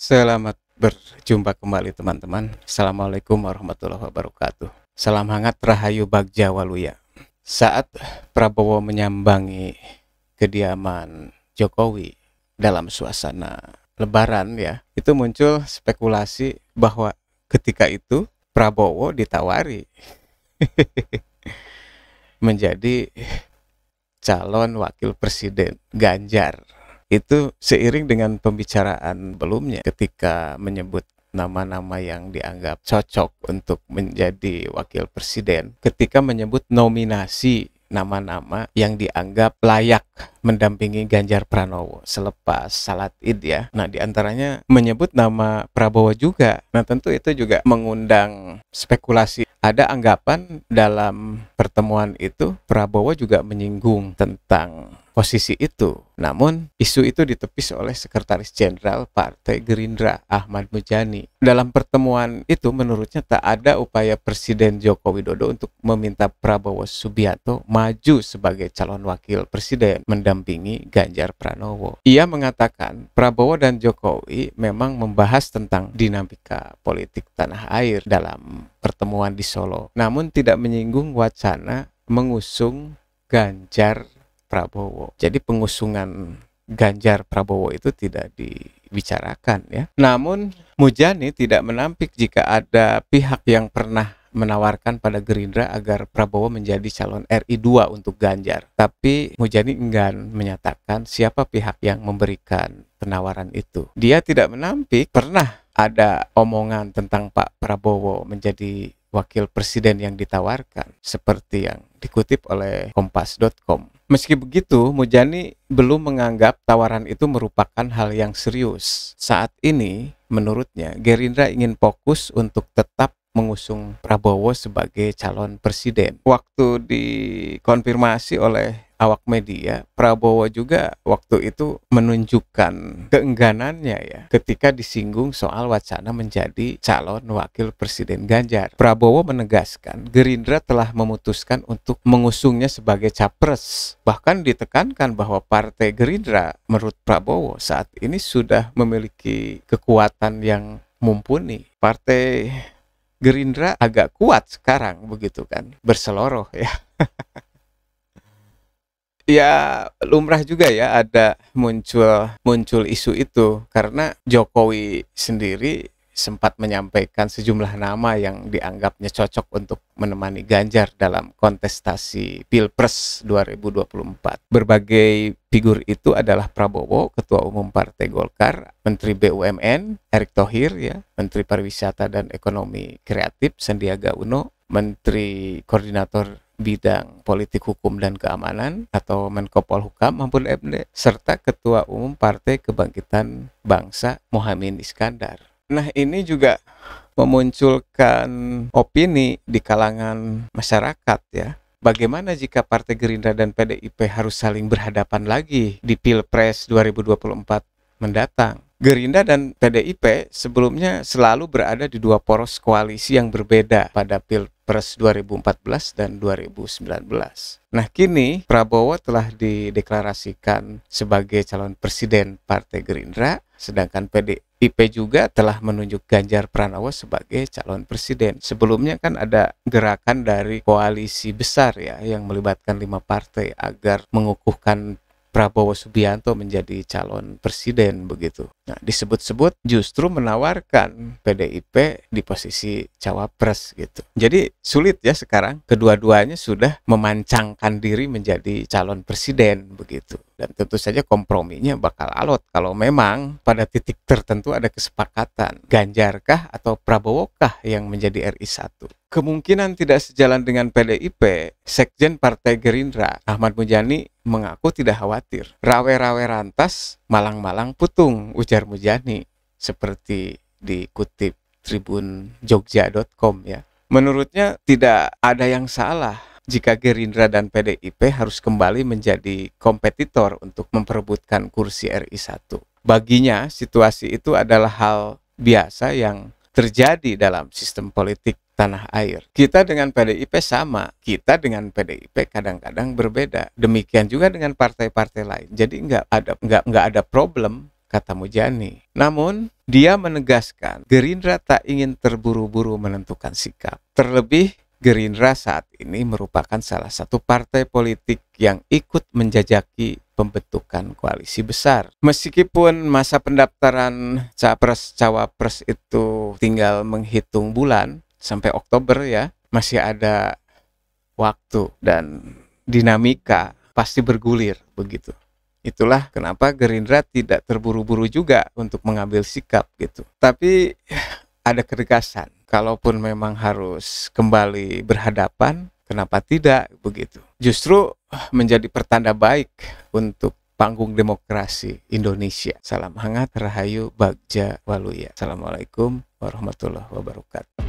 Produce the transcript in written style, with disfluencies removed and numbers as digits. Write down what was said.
Selamat berjumpa kembali teman-teman. Assalamualaikum warahmatullahi wabarakatuh. Salam hangat Rahayu Bagja Waluya. Saat Prabowo menyambangi kediaman Jokowi dalam suasana Lebaran ya, itu muncul spekulasi bahwa ketika itu Prabowo ditawari menjadi calon wakil presiden Ganjar. Itu seiring dengan pembicaraan sebelumnya ketika menyebut nama-nama yang dianggap cocok untuk menjadi wakil presiden, ketika menyebut nominasi nama-nama yang dianggap layak mendampingi Ganjar Pranowo selepas salat Id ya. Nah, diantaranya menyebut nama Prabowo juga. Nah, tentu itu juga mengundang spekulasi. Ada anggapan dalam pertemuan itu Prabowo juga menyinggung tentang posisi itu. Namun, isu itu ditepis oleh Sekretaris Jenderal Partai Gerindra, Ahmad Muzani. Dalam pertemuan itu, menurutnya tak ada upaya Presiden Joko Widodo untuk meminta Prabowo Subianto maju sebagai calon wakil presiden mendampingi Ganjar Pranowo. Ia mengatakan Prabowo dan Jokowi memang membahas tentang dinamika politik tanah air dalam pertemuan di Solo, namun tidak menyinggung wacana mengusung Ganjar Prabowo. Jadi pengusungan Ganjar Prabowo itu tidak dibicarakan ya. Namun Muzani tidak menampik jika ada pihak yang pernah menawarkan pada Gerindra agar Prabowo menjadi calon RI 2 untuk Ganjar. Tapi Muzani enggan menyatakan siapa pihak yang memberikan penawaran itu. Dia tidak menampik pernah ada omongan tentang Pak Prabowo menjadi wakil presiden yang ditawarkan, seperti yang dikutip oleh Kompas.com. Meski begitu, Muzani belum menganggap tawaran itu merupakan hal yang serius. Saat ini, menurutnya, Gerindra ingin fokus untuk tetap mengusung Prabowo sebagai calon presiden. Waktu dikonfirmasi oleh awak media, Prabowo juga waktu itu menunjukkan keengganannya ya ketika disinggung soal wacana menjadi calon wakil presiden Ganjar. Prabowo menegaskan Gerindra telah memutuskan untuk mengusungnya sebagai capres. Bahkan ditekankan bahwa Partai Gerindra menurut Prabowo saat ini sudah memiliki kekuatan yang mumpuni. Partai Gerindra agak kuat sekarang begitu kan, berseloroh ya. Ya lumrah juga ya ada muncul isu itu karena Jokowi sendiri sempat menyampaikan sejumlah nama yang dianggapnya cocok untuk menemani Ganjar dalam kontestasi Pilpres 2024. Berbagai figur itu adalah Prabowo, Ketua Umum Partai Golkar, Menteri BUMN, Erick Thohir ya, Menteri Pariwisata dan Ekonomi Kreatif Sandiaga Uno, Menteri Koordinator Bidang Politik Hukum dan Keamanan atau Menko Polhukam Mahfud MD, serta Ketua Umum Partai Kebangkitan Bangsa Muhaimin Iskandar. Nah, ini juga memunculkan opini di kalangan masyarakat ya. Bagaimana jika Partai Gerindra dan PDIP harus saling berhadapan lagi di Pilpres 2024 mendatang? Gerindra dan PDIP sebelumnya selalu berada di dua poros koalisi yang berbeda pada Pilpres 2014 dan 2019. Nah, kini Prabowo telah dideklarasikan sebagai calon presiden Partai Gerindra, sedangkan PDIP juga telah menunjuk Ganjar Pranowo sebagai calon presiden. Sebelumnya kan ada gerakan dari koalisi besar ya yang melibatkan 5 partai agar mengukuhkan Prabowo Subianto menjadi calon presiden begitu. Nah, disebut-sebut justru menawarkan PDIP di posisi cawapres gitu. Jadi sulit ya sekarang, kedua-duanya sudah memancangkan diri menjadi calon presiden begitu. Dan tentu saja komprominya bakal alot kalau memang pada titik tertentu ada kesepakatan Ganjarkah atau Prabowokah yang menjadi RI 1. Kemungkinan tidak sejalan dengan PDIP, Sekjen Partai Gerindra Ahmad Muzani mengaku tidak khawatir. Rawe-rawe rantas, malang-malang putung, ujar Muzani, seperti dikutip tribunjogja.com ya. Menurutnya tidak ada yang salah jika Gerindra dan PDIP harus kembali menjadi kompetitor untuk memperebutkan kursi RI 1. Baginya, situasi itu adalah hal biasa yang terjadi dalam sistem politik tanah air. Kita dengan PDIP sama, kita dengan PDIP kadang-kadang berbeda. Demikian juga dengan partai-partai lain. Jadi nggak ada problem kata Mujani. Namun, dia menegaskan Gerindra tak ingin terburu-buru menentukan sikap. Terlebih, Gerindra saat ini merupakan salah satu partai politik yang ikut menjajaki pembentukan koalisi besar. Meskipun masa pendaftaran Capres-Cawapres itu tinggal menghitung bulan sampai Oktober ya, masih ada waktu dan dinamika pasti bergulir begitu. Itulah kenapa Gerindra tidak terburu-buru juga untuk mengambil sikap gitu. Tapi ada ketegasan. Kalaupun memang harus kembali berhadapan, kenapa tidak begitu? Justru menjadi pertanda baik untuk panggung demokrasi Indonesia. Salam hangat, Rahayu, Bagja, Waluya. Assalamualaikum warahmatullahi wabarakatuh.